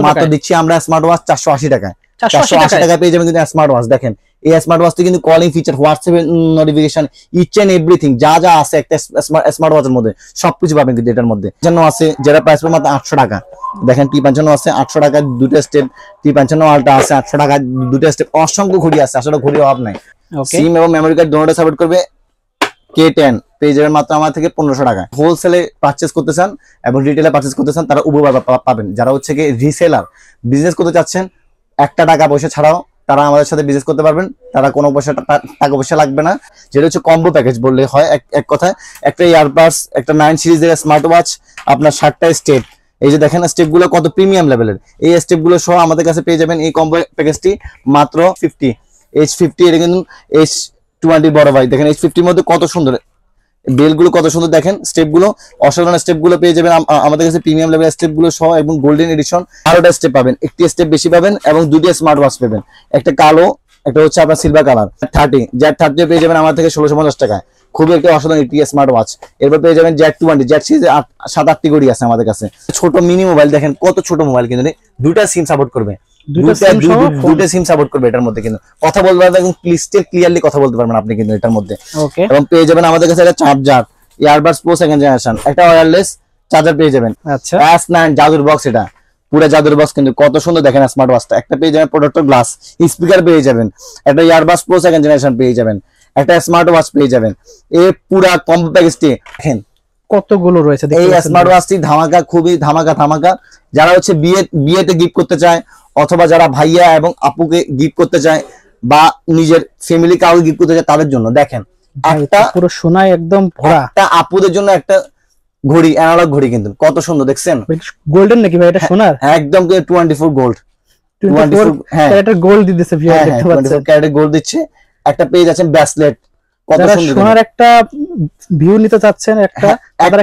মাত্র দিচ্ছি আমরা স্মার্ট ওয়াচ 480 টাকায়। 480 টাকায় পেয়ে যাবেন কিন্তু স্মার্ট ওয়াচ। দেখেন এই স্মার্ট ওয়াচটি কিন্তু calling feature, WhatsApp notification, each and everything যা যা আছে একটা স্মার্ট ওয়াচের মধ্যে সবকিছু পাবেন কিন্তু এটার মধ্যে। জন্য আছে যেটা প্রাইস পড়বে মাত্র 800 টাকা। দেখেন T55 আছে 800 টাকা, দুটো স্টেপ। T55 আলট্রা আছে 800 টাকা, দুটো স্টেপ। অসংখ্য ঘড়ি আছে, আসলে ঘড়ির অভাব নাই। সিম এবং মেমোরি কার্ড দুটোটা সাপোর্ট করবে। K10 পেয়ে যাবেন মাত্র আমার থেকে 1500 টাকা। হোলসেলে পারচেজ করতে চান এবং রিটেলে পারচেজ করতে চান তারা উভয় পাবেন। যারা হচ্ছে কি রিসেলার, বিজনেস করতে চাচ্ছেন, একটা টাকা পয়সা ছাড়াও তারা আমাদের সাথে বিজনেস করতে পারবেন। তারা কোনো টাকা পয়সা লাগবে না। যেটা হচ্ছে কম্বো প্যাকেজ বললে হয়। এক কথায় একটা ইয়ারবাডস, একটা 9 সিরিজের স্মার্ট ওয়াচ, আপনার 60টা স্টেপ। এই যে দেখেন স্টেপগুলো কত প্রিমিয়াম লেভেলের। এই স্টেপগুলো সহ আমাদের কাছে পেয়ে যাবেন এই কম্বো প্যাকেজটি মাত্র 50 H50। এটা কিন্তু H20 বড় ভাই। দেখেন H50 এর মধ্যে কত সুন্দর বেলগুলো, কত সুন্দর দেখেন স্টেপগুলো, অসাধারণ স্টেপগুলো পেয়ে যাবেন আমাদের কাছে প্রিমিয়াম লেভেলের স্টেপগুলো সহ এবং গোল্ডেন এডিশন 12টা স্টেপ পাবেন। একটি স্টেপ বেশি পাবেন এবং দুটি স্মার্ট ওয়াচ পাবেন, একটা কালো, একটা হচ্ছে আপনার সিলভার কালার। 30 পেয়ে যাবেন আমার থেকে 1650 টাকায়। খুবই একটা অসাধারণ একটি স্মার্ট ওয়াচ। এরপর পেয়ে যাবেন Z20, Z সিরিজে 7-8টি ঘড়ি আছে আমাদের কাছে। ছোট মিনি মোবাইল, দেখেন কত ছোট মোবাইল, কিন্তু দুটা সিম সাপোর্ট করবে। দুটো সিম সাপোর্ট করবে এটার মধ্যে। কিন্তু কথা বলতে পারবেন একদম ক্লিয়ারলি কথা বলতে পারবেন আপনি কিন্তু এটার মধ্যে। এবং পেয়ে যাবেন আমাদের কাছে একটা charger, earbuds pro 2nd generation, একটা ওয়্যারলেস চার্জার পেয়ে যাবেন। আচ্ছা, S9 জাদুর বক্স, এটা পুরো জাদুর বক্স কিন্তু কত সুন্দর দেখেন স্মার্ট ওয়াচটা। একটা পেয়ে যাবেন প্রোটেক্টর গ্লাস, স্পিকার পেয়ে যাবেন, একটা ইয়ারবাডস প্রো 2nd জেনারেশন পেয়ে যাবেন, একটা স্মার্ট ওয়াচ পেয়ে যাবেন। এই পুরো কম্বো প্যাকেজটি দেখেন কতগুলো রয়েছে। এই স্মার্ট ওয়াচটি ধামাকা, খুবই ধামাকা। যারা হচ্ছে বিয়েতে গিফট করতে চায়, অথবা যারা ভাইয়া এবং আপুকে গিফট করতে চায়, বা নিজের ফ্যামিলি কাউকে গিফট করতে চায় তাদের জন্য দেখেন একটা পুরো সোনায় একদম ভরা। একটা আপুদের জন্য একটা ঘড়ি, অ্যানালগ ঘড়ি, কিন্তু কত সুন্দর দেখছেন। গোল্ডেন নাকি ভাই? এটা সোনার একদম 24 গোল্ড। 24 হ্যাঁ, এটা গোল্ড দিতেছে ভিউয়ার, দেখতে পাচ্ছেন 24 ক্যারেট গোল্ড দিচ্ছে। একটা পেয়ে যাচ্ছেন ব্রেসলেট, কত সুন্দর। সোনার একটা ভিউ নিতে চাচ্ছেন, একটা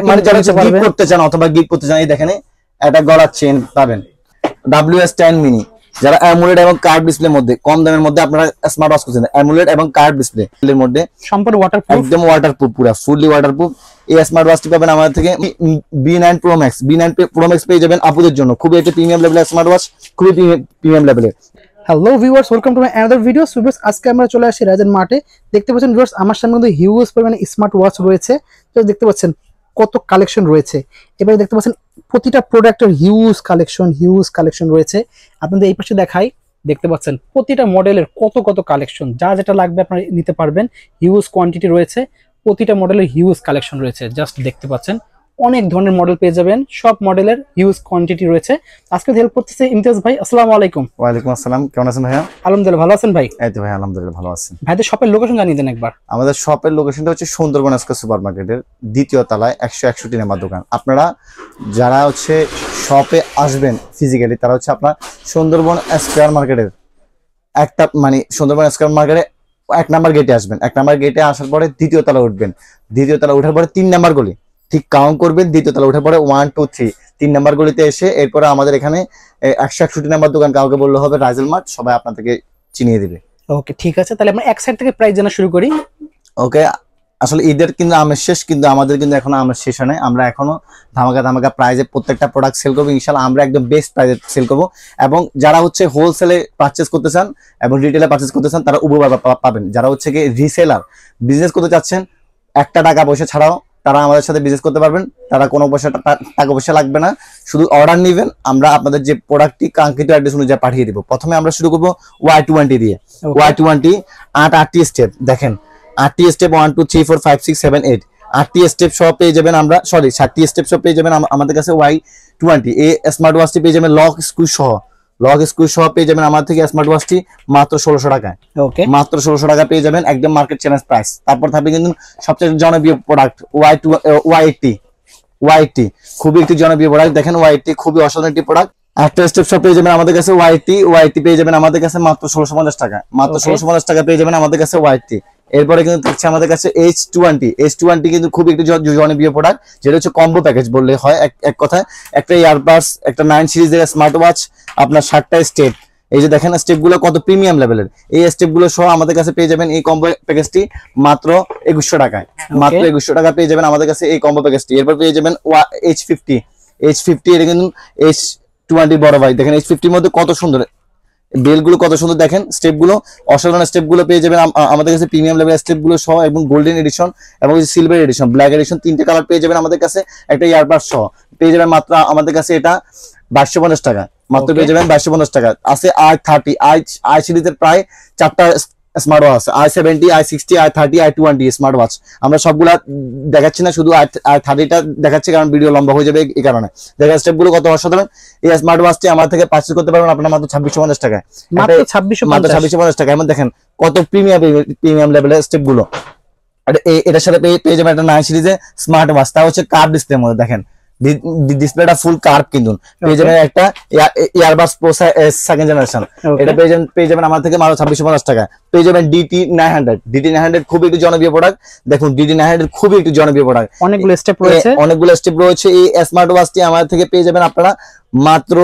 মানে যারা গিফট করতে চান অথবা গিফট করতে চান, এই দেখেন একটা গলার চেন পাবেন WS10 মিনি। যারা অ্যামুলেট এবং কার্ভ ডিসপ্লের মধ্যে কম দামের মধ্যে আপনারা স্মার্ট ওয়াচ খুঁজছেন, অ্যামুলেট এবং কার্ভ ডিসপ্লে এর মধ্যে সম্পূর্ণ ওয়াটারপ্রুফ, একদম ওয়াটারপ্রুফ, পুরো ফুললি ওয়াটারপ্রুফ। এই স্মার্ট ওয়াচটি পাবেন আমাদের থেকে। B9 Pro Max পেয়ে যাবেন আপুদের জন্য। খুবই একটা প্রিমিয়াম লেভেলের স্মার্ট ওয়াচ, খুবই প্রিমিয়াম লেভেলের। Hello viewers, welcome to my another video. Viewers, আজকে আমরা চলে আসি রাজেন মার্টে। দেখতে পাচ্ছেন ভিউয়ার্স আমার সামনে কিন্তু হিউজ পরিমাণে স্মার্ট ওয়াচ রয়েছে। তো দেখতে পাচ্ছেন কত কালেকশন রয়েছে। এবারে দেখতে পাচ্ছেন প্রতিটা প্রোডাক্টের হিউজ কালেকশন রয়েছে। আপনাদের এই পাশে দেখাই, দেখতে পাচ্ছেন প্রতিটা মডেলের কত কালেকশন। যা যেটা লাগবে আপনারা নিতে পারবেন। হিউজ কোয়ান্টিটি রয়েছে, প্রতিটা মডেলের হিউজ কালেকশন রয়েছে। জাস্ট দেখতে পাচ্ছেন অনেক ধরনের মডেল পেয়ে যাবেন, সব মডেলের হিউজ কোয়ান্টিটি রয়েছে। আজকে হেল্প করতেছে ইমতিয়াজ ভাই। আসসালামু আলাইকুম। ওয়ালাইকুম আসসালাম, কেমন আছেন ভাইয়া? আলহামদুলিল্লাহ, ভালো আছেন ভাই? এই তো ভাই আলহামদুলিল্লাহ ভালো আছি। ভাইদের শপের লোকেশন জানিয়ে দেন একবার। আমাদের শপের লোকেশনটা হচ্ছে সুন্দরবন স্কয়ার সুপারমার্কেটের 2য় তলায় 161 নাম্বার দোকান। আপনারা যারা হচ্ছে শপে আসবেন ফিজিক্যালি, তারা হচ্ছে আপনার সুন্দরবন স্কয়ার মার্কেটের একটা মানে সুন্দরবন স্কয়ার মার্কেটে 1 নাম্বার গেটে আসবেন। 1 নাম্বার গেটে আসার পরে 2য় তলা উঠবেন। 2য় তলা ওঠার পরে 3 নাম্বার গলি ঠিক কাউন্ট করবেন। 2য় তলা ওঠার পরে 1 2 3 3 নাম্বার গলিতে এসে এরপরে আমাদের এখানে 161 নাম্বার দোকান, কাউকে বললে হবে রাইজেল মার্ট, সবাই আপনাদেরকে চিনিয়ে দিবে। ওকে, ঠিক আছে। তাহলে আমরা এক সাইড থেকে প্রাইস জানা শুরু করি। ওকে, আসলে ঈদের কিন্তু আমের শেষ, কিন্তু আমাদের কিন্তু এখনো আমের শেষ হয় নাই। আমরা এখনো ধামাকা প্রাইজে প্রত্যেকটা প্রোডাক্ট সেল করবো ইনশাআল্লাহ। আমরা একদম বেস্ট প্রাইজে সেল করবো। এবং যারা হচ্ছে হোলসেলে পারচেজ করতে চান এবং রিটেলে পারচেজ করতে চান তারা উভয় পাবেন। যারা হচ্ছে কি রিসেলার, বিজনেস করতে চাচ্ছেন, একটা টাকা পয়সা ছাড়াও তারা আমাদের সাথে বিজনেস করতে পারবেন। তারা কোনো টাকা পয়সা লাগবে না, শুধু অর্ডার নেবেন। আমরা আপনাদের যে প্রোডাক্টটি কাঙ্ক্ষিত অ্যাড্রেস অনুযায়ী পাঠিয়ে দিব। প্রথমে আমরা শুরু করবো Y20 দিয়ে। Y20 8টি স্টেপ, দেখেন 8টি স্টেপ 1 2 3 4 5 6 7 8 8টি স্টেপ সহ পেয়ে যাবেন আমরা, 7টি স্টেপ সহ পেয়ে যাবেন আমাদের কাছে Y20। এই স্মার্ট ওয়াচটি পেয়ে যাবেন লক স্ক্রু সহ পেয়ে যাবেন আমার থেকে স্মার্ট ওয়াচটি মাত্র 1600 টাকায়। ওকে, মাত্র 1600 টাকা পেয়ে যাবেন, একদম মার্কেট চ্যালেঞ্জ প্রাইস। তারপর থাকবে কিন্তু সবচেয়ে জনপ্রিয় প্রোডাক্ট Y80 খুবই একটি জনপ্রিয় প্রোডাক্ট। দেখেন Y80 খুবই অসাধারণ একটি প্রোডাক্ট। একটা স্টেপ সহ পেয়ে যাবেন আমাদের কাছে Y80 পেয়ে যাবেন আমাদের কাছে মাত্র 1650 টাকা। মাত্র 1650 টাকা পেয়ে যাবেন আমাদের কাছে Y80। এরপরে কিন্তু থাকছে আমাদের কাছে H20 কিন্তু খুব একটি জনপ্রিয় প্রোডাক্ট, যেটা হচ্ছে কম্বো প্যাকেজ বললে হয়। এক কথায় একটা ইয়ারবাডস, একটা 9 সিরিজের স্মার্ট ওয়াচ, আপনার 60টা স্টেপ। এই যে দেখেন স্টেপগুলো কত প্রিমিয়াম লেভেলের। এই স্টেপগুলো সহ আমাদের কাছে পেয়ে যাবেন এই কম্বো প্যাকেজটি মাত্র 2100 টাকায়। মাত্র 2100 টাকা পেয়ে যাবেন আমাদের কাছে এই কম্বো প্যাকেজটি। এরপর পেয়ে যাবেন H50। এটা কিন্তু Z20 বড় ভাই দেখেন H50 এর মধ্যে কত সুন্দর বেল গুলো, কত সুন্দর দেখেন স্টেপ গুলো, অসাধারণ স্টেপ গুলো পেয়ে যাবেন আমাদের কাছে প্রিমিয়াম লেভেল স্টেপ গুলো সহ, এবং গোল্ডেন এডিশন এবং সিলভার এডিশন, ব্ল্যাক এডিশন, তিনটে কালার পেয়ে যাবেন আমাদের কাছে। একটা ইয়ারবাড সহ পেয়ে যাবেন মাত্র আমাদের কাছে এটা 2250 টাকা, মাত্র পেয়ে যাবেন 2250 টাকা। আছে i30 আই সিরিজের প্রায় 4টা স্মার্ট ওয়াচ আছে, i70, i60, i30, i20 smart watch. আমরা সবগুলা দেখাচ্ছি না, শুধু i30টা দেখাচ্ছি কারণ ভিডিও লম্বা হয়ে যাবে এই কারণে। দেখেন স্টেপ গুলো কত অসাধারণ। এই স্মার্ট ওয়াচটি আমার থেকে পারচেজ করতে পারবেন আপনারা মাত্র 2650 টাকায়, মাত্র 2650 টাকা। এমন দেখেন কত প্রিমিয়াম লেভেলের স্টেপ গুলো। এটার সাথে পেয়ে যাবেন একটা 9 সিরিজে স্মার্ট ওয়াচ, তা হচ্ছে কার্ভ ডিসপ্লের মধ্যে। দেখেন ডিসপ্লেটা ফুল কার্ভ কিন্তু পেয়ে যাবেন একটা ইয়ারবাডস প্রো সেকেন্ড জেনারেশন, এটা পেয়ে যাবেন আমার থেকে মাত্র 2650 টাকা। পেয়ে যাবেন DT900 খুবই একটু জনপ্রিয় প্রোডাক্ট। দেখুন DT900 খুবই একটু জনপ্রিয় প্রোডাক্ট, অনেকগুলো স্টেপ রয়েছে। এই স্মার্ট ওয়াচটি আমার থেকে পেয়ে যাবেন আপনারা মাত্র,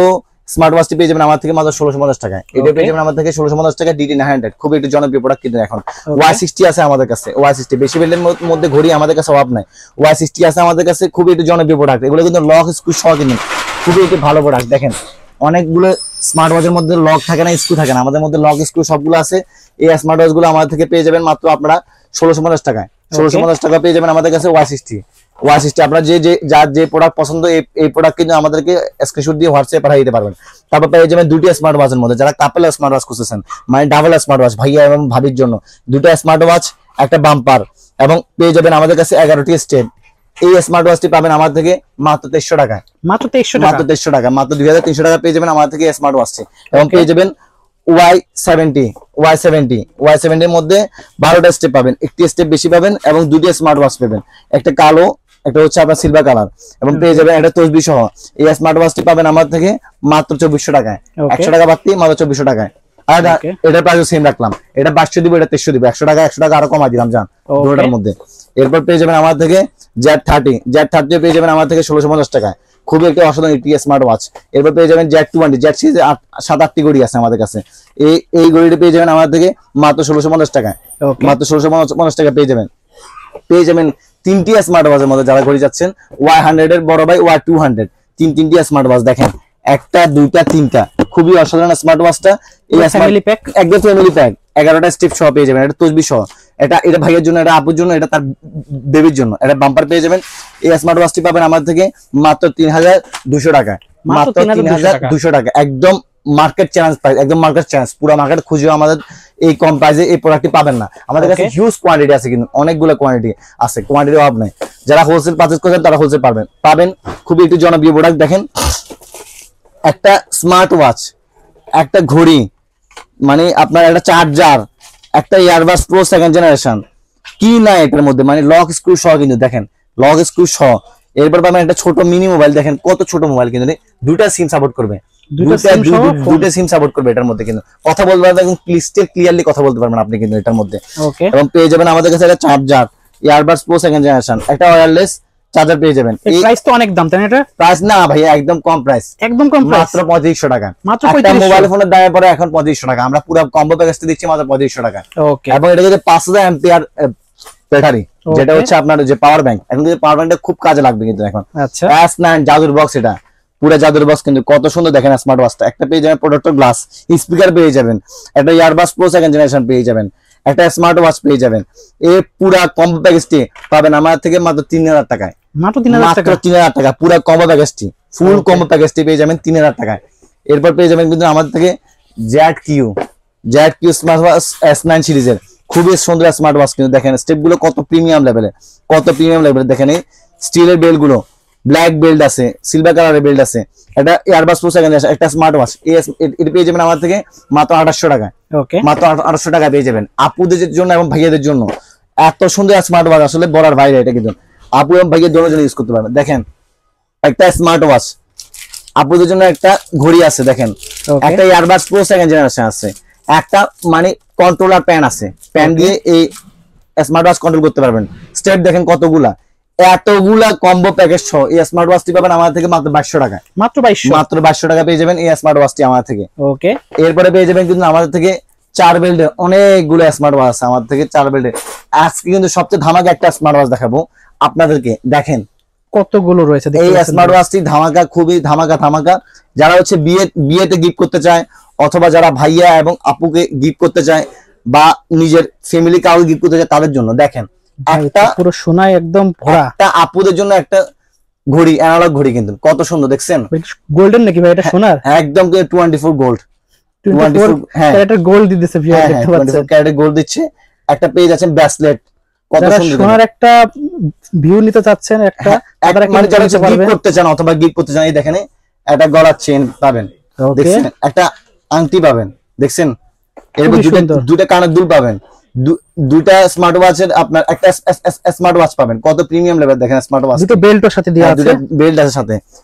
স্মার্ট ওয়াচটি পেয়ে যাবেন আমার থেকে মাত্র 1650 টাকায়। এটা পেয়ে যাবেন আমার থেকে 1650 টাকা। DT900 খুবই একটু জনপ্রিয় প্রোডাক্ট কিন্তু এখন। Y60 আছে আমাদের কাছে, Y60 বেশি বেলের মধ্যে ঘড়ি আমাদের কাছে অভাব নাই। Y60 আছে আমাদের কাছে, খুবই একটু জনপ্রিয় প্রোডাক্ট। এগুলো কিন্তু লক স্ক্রু সহ কিন্তু খুবই একটু ভালো প্রোডাক্ট। দেখেন অনেকগুলো স্মার্ট ওয়াচের মধ্যে লক থাকে না, স্ক্রু থাকে না, আমাদের মধ্যে লক স্ক্রু সবগুলো আছে। এই স্মার্ট ওয়াচ গুলো আমাদের থেকে পেয়ে যাবেন মাত্র আপনারা 1650 টাকায়। 1650 টাকা পেয়ে যাবেন আমাদের কাছে Y60। আপনার যার যে প্রোডাক্ট পছন্দ এই প্রোডাক্ট কিন্তু আমাদেরকে স্ক্রিনশট দিয়ে হোয়াটসঅ্যাপে পাঠিয়ে দিতে পারবেন। তারপর পেয়ে যাবেন দুটি স্মার্ট ওয়াচের মধ্যে, যারা কাপল স্মার্ট ওয়াচ খুঁজছেন, মানে ডাবল স্মার্ট ওয়াচ ভাইয়া এবং ভাবির জন্য, দুটো স্মার্ট ওয়াচ, একটা বাম্পার, এবং পেয়ে যাবেন আমাদের কাছে 11টি স্টেপ। এই স্মার্ট ওয়াচটি পাবেন আমার থেকে মাত্র 2300 টাকায়, মাত্র 2300 টাকা, মাত্র 2300 টাকা পেয়ে যাবেন আমার থেকে স্মার্ট ওয়াচটি। এবং পেয়ে যাবেন Y70 এর মধ্যে 12টা স্টেপ পাবেন, একটি স্টেপ বেশি পাবেন, এবং দুটি স্মার্ট ওয়াচ পাবেন, একটা কালো, একটা হচ্ছে আপনার সিলভার কালার, এবং পেয়ে যাবেন একটা তসবি সহ। এই স্মার্ট ওয়াচটি পাবেন আমার থেকে মাত্র 2400 টাকায়, 100 টাকা বাড়তি, মাত্র 2400 টাকায়। আর এটার প্রাইস সেম রাখলাম, এটা 2200 দিব, এটা 2300 দিব, 100 টাকা আরো কমাই দিলাম জান দুটোটার মধ্যে। এরপর পেয়ে যাবেন আমার থেকে Z30 পেয়ে যাবেন আমার থেকে 1650 টাকায়, খুবই একটা অসাধারণ একটি স্মার্ট ওয়াচ। এরপর পেয়ে যাবেন Z20, Z সিরিজে 7-8টি ঘড়ি আছে আমাদের কাছে। এই ঘড়িটা পেয়ে যাবেন আমার থেকে মাত্র 1650 টাকায়, মাত্র 1650 টাকা পেয়ে যাবেন। তিনটি স্মার্ট ওয়াচের মধ্যে যারা ঘড়ি যাচ্ছেন, Y100 এর বড় ভাই, Y200, তিনটি স্মার্ট ওয়াচ। দেখেন একটা, দুইটা, তিনটা, খুবই অসাধারণ স্মার্ট ওয়াচটা। এই ফ্যামিলি প্যাক, একদম ফ্যামিলি প্যাক, 11টা স্টেপ সহ পেয়ে যাবেন। এটা তসবি সহ, এটা ভাইয়ের জন্য, এটা আপুর জন্য, এটা তার বেবির জন্য, এটা বাম্পার পেয়ে যাবেন। এই স্মার্ট ওয়াচটি পাবেন আমার থেকে মাত্র 3200 টাকায়, মাত্র 3200 টাকা। একদম মার্কেট চ্যালেঞ্জ প্রাইস, একদম মার্কেট চ্যালেঞ্জ। পুরো মার্কেট খুঁজেও আমাদের এই কম প্রাইসে এই প্রোডাক্টটি পাবেন না। আমাদের কাছে হিউজ কোয়ান্টিটি আছে, কিন্তু অনেকগুলো কোয়ান্টিটি আছে, কোয়ান্টিটির অভাব নেই। যারা হোলসেল পারচেজ করছেন তারা হোলসেল পাবেন। খুবই একটু জনপ্রিয় প্রোডাক্ট। দেখেন একটা স্মার্ট ওয়াচ, একটা ঘড়ি, মানে আপনার একটা চার্জার, একটা ইয়ারবাডস প্রো সেকেন্ড জেনারেশন, কি না এটার মধ্যে, মানে লক স্ক্রু সহ কিন্তু। দেখেন লক স্ক্রু সহ। এরপর পাবেন একটা ছোট মিনি মোবাইল, দেখেন কত ছোট মোবাইল, কিন্তু দুটা সিম সাপোর্ট করবে, দুটো সিম সাপোর্ট করবে এটার মধ্যে। কিন্তু কথা বলতে পারবেন, একদম ক্লিয়ারলি কথা বলতে পারবেন আপনি কিন্তু এটার মধ্যে। এবং পেয়ে যাবেন আমাদের কাছে একটা charger, earbuds pro second generation, একটা ওয়্যারলেস চার্জার পেয়ে যাবেন। এই প্রাইস তো অনেক দাম, তাই না? এটা প্রাইস না ভাই, একদম কম প্রাইস, একদম কম প্রাইস, মাত্র 3500 টাকা। মাত্র মোবাইল ফোনের দামে পড়ে এখন 3500 টাকা। আমরা পুরো কম্বো প্যাকেজটা দিচ্ছি মাত্র 3500 টাকা। ওকে। এবং এটা যদি 5000 অ্যাম্পিয়ার ব্যাটারি, যেটা হচ্ছে আপনার যে পাওয়ার ব্যাংক, এখন কিন্তু পাওয়ার ব্যাংকটা খুব কাজে লাগবে কিন্তু এখন। আচ্ছা, S9 জাদুর বক্স, এটা পুরো জাদুর বক্স কিন্তু কত সুন্দর। দেখেন স্মার্ট ওয়াচটা, একটা পেয়ে যাবেন প্রোটেক্টর গ্লাস, স্পিকার পেয়ে যাবেন, একটা ইয়ারবাডস প্রো সেকেন্ড জেনারেশন পেয়ে যাবেন, একটা স্মার্ট ওয়াচ পেয়ে যাবেন। এই পুরো কম্বো প্যাকেজটি পাবেন আমার থেকে মাত্র 3000 টাকায়, মাত্র 3000 টাকা। পুরো কম্বো প্যাকেজটি, ফুল কম্বো প্যাকেজটি পেয়ে যাবেন 3000 টাকায়। এরপর পেয়ে যাবেন কিন্তু আমাদের থেকে ZQ স্মার্ট ওয়াচ S9 সিরিজের খুবই সুন্দর স্মার্ট ওয়াচ কিন্তু। দেখেন স্টেপ গুলো কত প্রিমিয়াম লেভেলে, দেখেন এই স্টিলের বেল্ট গুলো, ব্ল্যাক বেল্ট আছে, সিলভার কালারের বেল্ট আছে। এটা ইয়ারবাডস প্রো সেকেন্ড জেনারেশন, একটা স্মার্ট ওয়াচ, এটা পেয়ে যাবেন আমার থেকে মাত্র 2800 টাকায়। ওকে, মাত্র 2800 টাকায় পেয়ে যাবেন আপুদের জন্য এবং ভাইয়াদের জন্য। এত সুন্দর স্মার্ট ওয়াচ, আসলে বলার বাইরে। এটা কিন্তু আপু এবং ভাইয়ের দুজনের জন্য ইউজ করতে পারবেন। দেখেন একটা স্মার্ট ওয়াচ, আপুদের জন্য একটা ঘড়ি আছে, দেখেন একটা ইয়ারবাডস প্রো সেকেন্ড জেনারেশন আছে, একটা মানে কন্ট্রোলার প্যান আছে, প্যান দিয়ে এই স্মার্ট ওয়াচ কন্ট্রোল করতে পারবেন। স্টেপ দেখেন কতগুলা, এতগুলা কম্বো প্যাকেজ সহ এই স্মার্ট ওয়াচটি পাবেন আমার থেকে মাত্র 2200 টাকা, মাত্র 2200 টাকা পেয়ে যাবেন এই স্মার্ট ওয়াচটি আমার থেকে। ওকে, এরপরে পেয়ে যাবেন কিন্তু আমাদের থেকে 4 বেল্টের অনেকগুলো স্মার্ট ওয়াচ আছে আমাদের থেকে, 4 বেল্টের। আজকে কিন্তু সবচেয়ে ধামাকা একটা স্মার্ট ওয়াচ দেখাবো আপনাদেরকে। দেখেন কতগুলো রয়েছে এই স্মার্ট ওয়াচটি ধামাকা, খুবই ধামাকা। যারা হচ্ছে বিয়েতে গিফট করতে চায়, অথবা যারা ভাইয়া এবং আপুকে গিফট করতে চায়, বা নিজের ফ্যামিলি কাউকে গিফট করতে চায়, তাদের জন্য দেখেন একটা পুরো সোনায় একদম ভরা, একটা আপুদের জন্য একটা ঘড়ি, অ্যানালগ ঘড়ি, কিন্তু কত সুন্দর দেখছেন। গোল্ডেন নাকি ভাই এটা সোনার? একদম 24 গোল্ড, 24 ক্যারেটের গোল্ড দিতেছে ভিউয়ার, দেখতে পাচ্ছেন 24 ক্যারেটের গোল্ড দিচ্ছে। একটা পেজ আছে ব্রেসলেট, কত সুন্দর। সোনার একটা ভিউ নিতে চাচ্ছেন, একটা মানে যারা গিফট করতে চান অথবা গিফট করতে চান, এই দেখেন একটা গলার চেন পাবেন, দেখছেন একটা আংটি পাবেন, দেখছেন এরপর দুটো কানের দুল পাবেন, দুটা স্মার্ট ওয়াচের আপনার একটা স্মার্ট ওয়াচ পাবেন, কত প্রিমিয়াম লেভেল দেখেন স্মার্ট ওয়াচ, দুটো বেল্টের সাথে দেয়া আছে, দুটো বেল্ট আছে সাথে,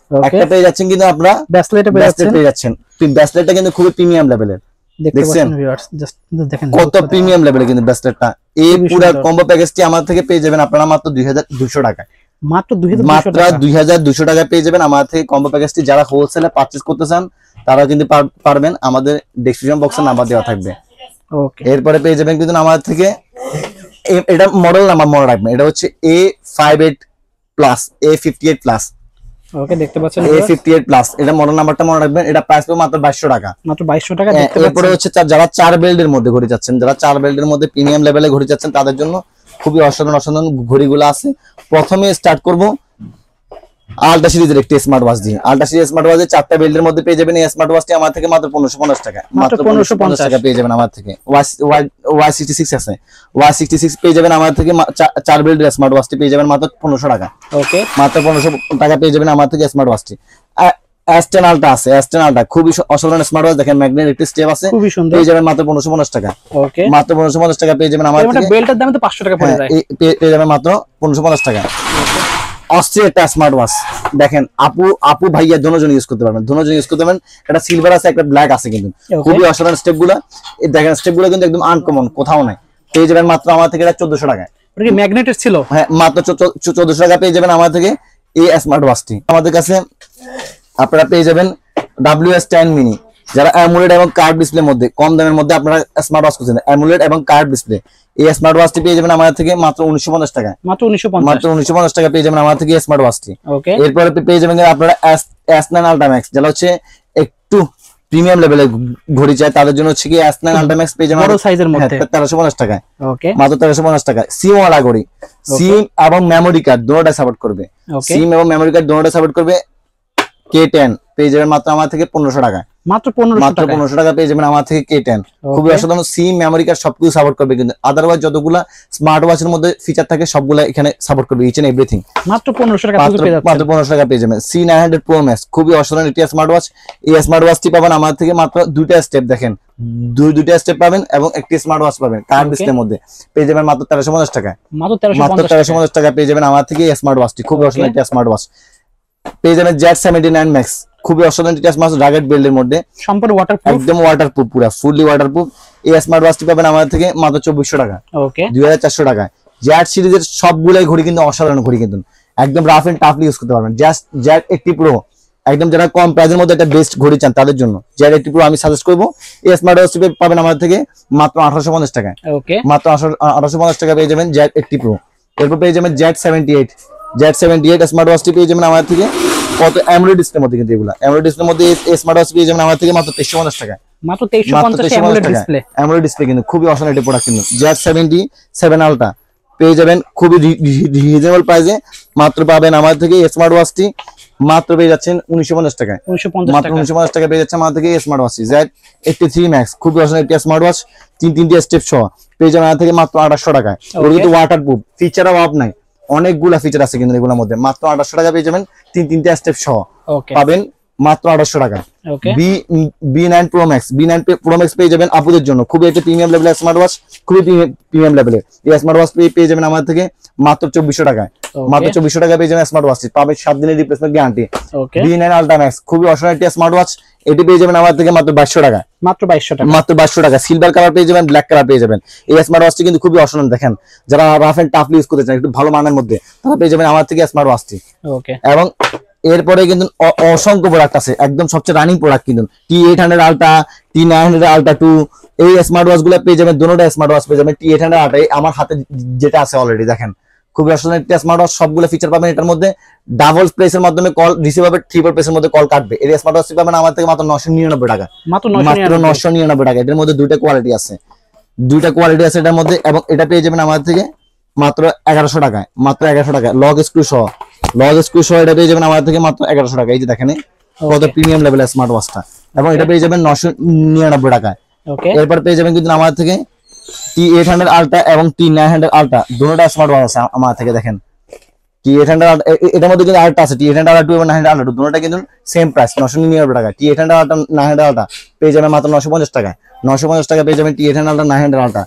একটা পেয়ে যাচ্ছেন কিন্তু আপনারা ব্রেসলেট পেয়ে যাচ্ছেন। ব্রেসলেটটা কিন্তু খুবই প্রিমিয়াম লেভেলের, দেখছেন ভিউয়ার্স, জাস্ট দেখেন কত প্রিমিয়াম লেভেলের কিন্তু ব্রেসলেটটা। এই পুরো কম্বো প্যাকেজটি আমার থেকে পেয়ে যাবেন আপনারা মাত্র 2200 টাকায়, মাত্র 2200 টাকায় পেয়ে যাবেন আমার থেকে কম্বো প্যাকেজটি। যারা হোলসেলে পারচেজ করতে চান তারা কিন্তু পারবেন, আমাদের ডেসক্রিপশন বক্সে নাম্বার দেওয়া থাকবে। ওকে, এরপরে পেয়ে যাবেন কিন্তু আমার থেকে, এটা মডেল নাম্বার মনে রাখবেন, এটা হচ্ছে A58 প্লাস, A58 প্লাস। ওকে, দেখতে পাচ্ছেন A58 প্লাস, এটা মডেল নাম্বারটা মনে রাখবেন। এটা প্রাইস পড়বে মাত্র 2200 টাকা, মাত্র 2200 টাকা। দেখতে পাচ্ছেন এরপরে হচ্ছে যারা 4 বেল্টের মধ্যে ঘড়ি চাচ্ছেন, যারা 4 বেল্টের মধ্যে প্রিমিয়াম লেভেলে ঘড়ি চাচ্ছেন, তাদের জন্য খুবই অসাধারণ ঘড়িগুলো আছে। প্রথমে স্টার্ট করব আলট্রা সিরিজের একটি স্মার্ট ওয়াচ দিয়ে। আলট্রা সিরিজ স্মার্ট ওয়াচে 4টা বেল্টের মধ্যে পেয়ে যাবেন এই স্মার্ট ওয়াচটি আমার থেকে মাত্র 1550 টাকা, মাত্র 1550 টাকা পেয়ে যাবেন আমার থেকে। Y66 আছে, Y66 পেয়ে যাবেন আমার থেকে, 4 বেল্টের স্মার্ট ওয়াচটি পেয়ে যাবেন মাত্র 1500 টাকা। ওকে, মাত্র 1500 টাকা পেয়ে যাবেন আমার থেকে স্মার্ট ওয়াচটি। S10 আলট্রা আছে, S10 আলট্রা খুবই অসাধারণ স্মার্ট ওয়াচ, দেখেন ম্যাগনেট একটি স্টেপ আছে, খুবই সুন্দর, পেয়ে যাবেন মাত্র 1550 টাকা। ওকে, মাত্র 1550 টাকা পেয়ে যাবেন আমার থেকে। বেল্টের দাম তো 500 টাকা পড়ে যায়, পেয়ে যাবেন মাত্র 1550 টাকা। অস্থির একটা স্মার্ট ওয়াচ, দেখেন আপু ভাইয়া দুজন ইউজ করতে পারবেন, দুজন ইউজ করতে পারবেন। একটা সিলভার আছে, একটা ব্ল্যাক আছে, কিন্তু খুবই অসাধারণ স্টেপ গুলা। দেখেন স্টেপ গুলো কিন্তু একদম আনকমন, কোথাও নাই। পেয়ে যাবেন মাত্র আমার থেকে এটা 1400 টাকায়। এটা কি ম্যাগনেটের ছিল? হ্যাঁ, মাত্র 1400 টাকা পেয়ে যাবেন আমার থেকে এই স্মার্ট ওয়াচটি। আমাদের কাছে আপনারা পেয়ে যাবেন WS10 মিনি, যারা অ্যামুলেট এবং কার্ভ ডিসপ্লের মধ্যে কম দামের মধ্যে আপনারা স্মার্ট ওয়াচ খুঁজছেন, অ্যামুলেট এবং কার্ভ ডিসপ্লে, এই স্মার্ট ওয়াচটি পেয়ে যাবেন আমাদের থেকে মাত্র 1950 টাকায়, মাত্র 1950 টাকা পেয়ে যাবেন আমার থেকে স্মার্ট ওয়াচটি। ওকে, এরপরে পেয়ে যাবেন আপনারা S9 আলট্রা ম্যাক্স, যারা হচ্ছে একটু প্রিমিয়াম লেভেলের ঘড়ি চায়, তাদের জন্য হচ্ছে কি S9 আলট্রা ম্যাক্স পেয়ে যাবেন বড় সাইজের মধ্যে 1350 টাকায়। ওকে, মাত্র 1350 টাকায়। সিম ওয়ালা ঘড়ি, সিম এবং মেমোরি কার্ড দুটোটা সাপোর্ট করবে, সিম এবং মেমোরি কার্ড দুটোটা সাপোর্ট করবে। K10 পেয়ে যাবেন মাত্র আমার থেকে 1500 টাকায়, মাত্র 1500 টাকা পেয়ে যাবেন আমার থেকে K10। খুবই অসাধারণ, সিম মেমোরি কার্ড সবকিছু সাপোর্ট করবে, কিন্তু আদারওয়াইজ যতগুলা স্মার্ট ওয়াচের মধ্যে ফিচার থাকে সবগুলা এখানে সাপোর্ট করবে, ইচ এন্ড এভরিথিং। মাত্র 1500 টাকা পেয়ে যাচ্ছেন, মাত্র 1500 টাকা পেয়ে যাবেন। C900 Pro Max খুবই অসাধারণ একটি স্মার্ট ওয়াচ। এই স্মার্ট ওয়াচটি পাবেন আমার থেকে মাত্র দুইটা স্টেপ, দেখেন দুইটা স্টেপ পাবেন এবং একটি স্মার্ট ওয়াচ পাবেন কার্ভ ডিসপ্লের মধ্যে, পেয়ে যাবেন মাত্র 1350 টাকায়, মাত্র 1350 টাকা পেয়ে যাবেন আমার থেকে এই স্মার্ট ওয়াচটি। খুবই অসাধারণ একটি স্মার্ট ওয়াচ পেয়ে যাবেন। Z79 Max খুবই অসাধারণ একটি স্মার্ট রাগেড বেল্টের মধ্যে, সম্পূর্ণ ওয়াটারপ্রুফ, একদম ওয়াটারপ্রুফ, পুরো ফুললি ওয়াটারপ্রুফ। এই স্মার্ট ওয়াচটি পাবেন আমার থেকে মাত্র 2400 টাকা, ওকে, 2400 টাকায়। Z সিরিজের সবগুলাই ঘড়ি কিন্তু অসাধারণ ঘড়ি, কিন্তু একদম রাফ এন্ড টাফলি ইউজ করতে পারবেন। জাস্ট Z80 Pro একদম যারা কম প্রাইসের মধ্যে একটা বেস্ট ঘড়ি চান তাদের জন্য Z80 Pro আমি সাজেস্ট করব। এই স্মার্ট ওয়াচটি পাবেন আমার থেকে মাত্র 1850 টাকায়, ওকে, মাত্র 1850 টাকা পেয়ে যাবেন Z80 Pro। এরপর পেয়ে যাবেন Z78 স্মার্ট ওয়াচটি পেয়ে যাবেন আমার থেকে কত অ্যামোলেড ডিসপ্লের মধ্যে, কিন্তু এগুলা অ্যামোলেড ডিসপ্লের মধ্যে এই স্মার্ট ওয়াচ পেয়ে যাবেন আমার থেকে মাত্র 2350 টাকায়, মাত্র 2350 অ্যামোলেড ডিসপ্লে। অ্যামোলেড ডিসপ্লে কিন্তু খুবই অসাধারণ একটা প্রোডাক্ট, কিন্তু Z77 আলট্রা পেয়ে যাবেন খুবই রিজনেবল প্রাইসে, মাত্র পাবেন আমার থেকে এই স্মার্ট ওয়াচটি মাত্র পেয়ে যাচ্ছেন 1950 টাকায়, মাত্র 1950 টাকা পেয়ে যাচ্ছে আমার থেকে এই স্মার্ট ওয়াচটি। Z83 Max খুবই অসাধারণ একটা স্মার্ট ওয়াচ, তিনটি স্টেপ সহ পেয়ে যাবেন আমার থেকে মাত্র 2800 টাকায়। ওর কিন্তু ওয়াটারপ্রুফ, ফিচার অভাব নাই, অনেকগুলা ফিচার আছে কিন্তু এগুলোর মধ্যে। মাত্র 2800 টাকা পেয়ে যাবেন তিনটা স্টেপ সহ, পাবেন মাত্র 2800 টাকা। B9 Pro Max পেয়ে যাবেন আপুদের জন্য, খুবই একটা প্রিমিয়াম লেভেলের স্মার্ট ওয়াচ, খুবই প্রিমিয়াম লেভেলের এই স্মার্ট ওয়াচ পেয়ে যাবেন আমার থেকে মাত্র 2400 টাকায়, মাত্র 2400 টাকা পেয়ে যাবেন স্মার্ট ওয়াচটি, পাবেন 7 দিনের replacement guarantee. B9 Ultra Max খুবই অসাধারণ একটা স্মার্ট ওয়াচ, এটি পেয়ে যাবেন আমার থেকে মাত্র 2200 টাকা, মাত্র 2200 টাকা। সিলভার কালার পেয়ে যাবেন, ব্ল্যাক কালার পেয়ে যাবেন। এই স্মার্ট ওয়াচটি কিন্তু খুবই অসাধারণ, দেখেন যারা রাফ এন্ড টাফলি ইউজ করতে চান একটু ভালো মানের মধ্যে, তারা পেয়ে যাবেন আমার থেকে স্মার্ট ওয়াচটি, ওকে। এবং এরপরে কিন্তু অসংখ্য প্রোডাক্ট আছে, একদম সবচেয়ে রানিং প্রোডাক্ট কিন্তু T800 Ultra, T900 Ultra 2 এই স্মার্ট ওয়াচ গুলো পেয়ে যাবেন। দুটোটা স্মার্ট ওয়াচ পেয়ে যাবেন T800 Ultra, আমার হাতে যেটা আছে অলরেডি দেখেন খুবই অসাধারণ একটা স্মার্ট ওয়াচ, সবগুলো ফিচার পাবেন এটার মধ্যে। ডাবল প্রেসের মাধ্যমে কল রিসিভ হবে, ট্রিপল প্রেসের মধ্যে কল কাটবে। এই স্মার্ট ওয়াচ পাবেন আমার থেকে মাত্র 999 টাকা, মাত্র 999 টাকা। এটার মধ্যে দুইটা কোয়ালিটি আছে, এটার মধ্যে, এবং এটা পেয়ে যাবেন আমাদের থেকে মাত্র 1100 টাকায়, মাত্র 1100 টাকা লগ স্ক্রু সহ, এটা পেয়ে যাবেন আমাদের থেকে মাত্র 1100 টাকা। এই যে দেখেন কত প্রিমিয়াম লেভেলের স্মার্ট ওয়াচটা, এবং এটা পেয়ে যাবেন 999 টাকায়। এরপর পেয়ে যাবেন কিন্তু আমাদের থেকে T800 আলট্রা এবং T900 আলট্রা, দুটোটা স্মার্ট ওয়াচ আছে আমার থেকে। দেখেন T800 এটার মধ্যে কিন্তু আলট্রা আছে, T800 আলট্রা 2 এবং 900 আলট্রা, দুটোটা কিন্তু সেম প্রাইস 999 টাকা। T800 আলট্রা 900 আলট্রা পেয়ে যাবেন মাত্র 950 টাকায়, 950 টাকা পেয়ে যাবেন T800 আলট্রা 900 আলট্রা।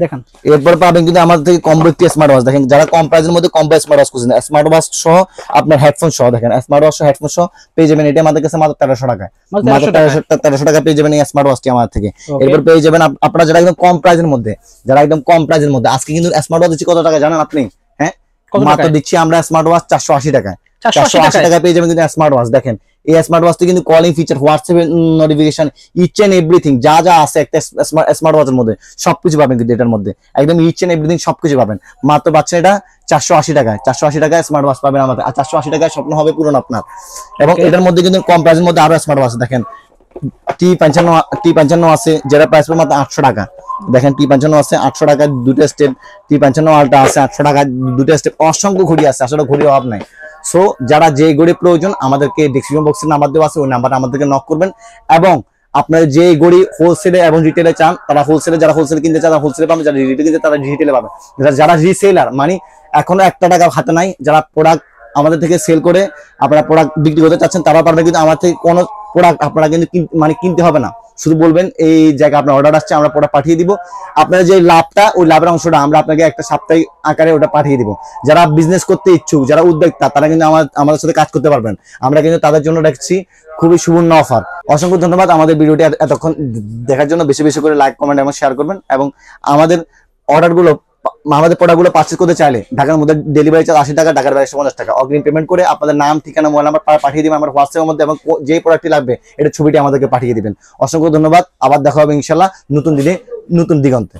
দেখেন এরপর পাবেন কিন্তু আমাদের থেকে কম্বো একটি স্মার্ট ওয়াচ। দেখেন যারা কম প্রাইসের মধ্যে কম্বো স্মার্ট ওয়াচ খুঁজছেন, স্মার্ট ওয়াচ সহ আপনার হেডফোন সহ, দেখেন স্মার্ট ওয়াচ সহ হেডফোন সহ পেয়ে যাবেন এটা আমাদের কাছে মাত্র 1300 টাকায়, মাত্র 1300 টাকা পেয়ে যাবেন এই স্মার্ট ওয়াচটি আমাদের থেকে। এরপর পেয়ে যাবেন আপনারা যারা একদম কম প্রাইসের মধ্যে, আজকে কিন্তু স্মার্ট ওয়াচ দিচ্ছি কত টাকা জানেন আপনি? হ্যাঁ, মাত্র দিচ্ছি আমরা স্মার্ট ওয়াচ 480 টাকায়, 480 টাকায় পেয়ে যাবেন কিন্তু স্মার্ট ওয়াচ। দেখেন এই স্মার্ট ওয়াচটি কিন্তু calling feature, WhatsApp notification, each and everything যা যা আছে একটা স্মার্ট ওয়াচের মধ্যে সবকিছু পাবেন কিন্তু এটার মধ্যে, একদম ইচ এন্ড এভরিথিং সবকিছু পাবেন। মাত্র পাচ্ছেন এটা 480 টাকায়, 480 টাকায় স্মার্ট ওয়াচ পাবেন আমাদের। আর 480 টাকায় স্বপ্ন হবে পূরণ আপনার। এবং এটার মধ্যে কিন্তু কম প্রাইসের মধ্যে আরো স্মার্ট ওয়াচ দেখেন, T55 আছে, যেটা প্রাইস পড়বে মাত্র 800 টাকা। দেখেন T55 আছে 800 টাকা, দুটো স্টেপ। T55 আলট্রা আছে 800 টাকা, দুটো স্টেপ। অসংখ্য ঘড়ি আছে, আসলে ঘড়ির অভাব নাই। সো যারা যে ঘড়ি প্রয়োজন আমাদেরকে ডেসক্রিপশন বক্সের নাম্বার দেওয়া আছে, ওই নাম্বারে আমাদেরকে নক করবেন। এবং আপনারা যে ঘড়ি হোলসেলে এবং রিটেলে চান, তারা হোলসেলে, যারা হোলসেল কিনতে চান তারা হোলসেলে পাবেন, যারা রিটেল কিনতে তারা রিটেলে পাবেন। যারা রিসেলার মানে এখনো 1 টাকা হাতে নাই, যারা প্রোডাক্ট আমাদের থেকে সেল করে আপনারা প্রোডাক্ট বিক্রি করতে চাচ্ছেন, তারা পারবেন। কিন্তু আমার থেকে কোনো প্রোডাক্ট আপনারা কিন্তু মানে কিনতে হবে না, শুধু বলবেন এই জায়গায় আপনার অর্ডার আসছে, আমরা প্রোডাক্ট পাঠিয়ে দিব। আপনার যে লাভটা, ওই লাভের অংশটা আমরা আপনাকে একটা সাপ্তাহিক আকারে ওটা পাঠিয়ে দিব। যারা বিজনেস করতে ইচ্ছুক, যারা উদ্যোক্তা, তারা কিন্তু আমাদের সাথে কাজ করতে পারবেন। আমরা কিন্তু তাদের জন্য রাখছি খুবই সুবর্ণ অফার। অসংখ্য ধন্যবাদ আমাদের ভিডিওটি এতক্ষণ দেখার জন্য। বেশি বেশি করে লাইক, কমেন্ট এবং শেয়ার করবেন। এবং আমাদের প্রোডাক্টগুলো পারচেজ করতে চাইলে ঢাকার মধ্যে ডেলিভারি চার্জ 80 টাকা, ঢাকার বাইরে 150 টাকা। অগ্রিম পেমেন্ট করে আপনাদের নাম, ঠিকানা, মোবাইল নাম্বার পাঠিয়ে দিবেন আমার হোয়াটসঅ্যাপের মধ্যে, এবং যে প্রোডাক্টটি লাগবে এটা ছবিটি আমাদেরকে পাঠিয়ে দিবেন। অসংখ্য ধন্যবাদ, আবার দেখা হবে ইনশাআল্লাহ নতুন দিনে, নতুন দিগন্তে।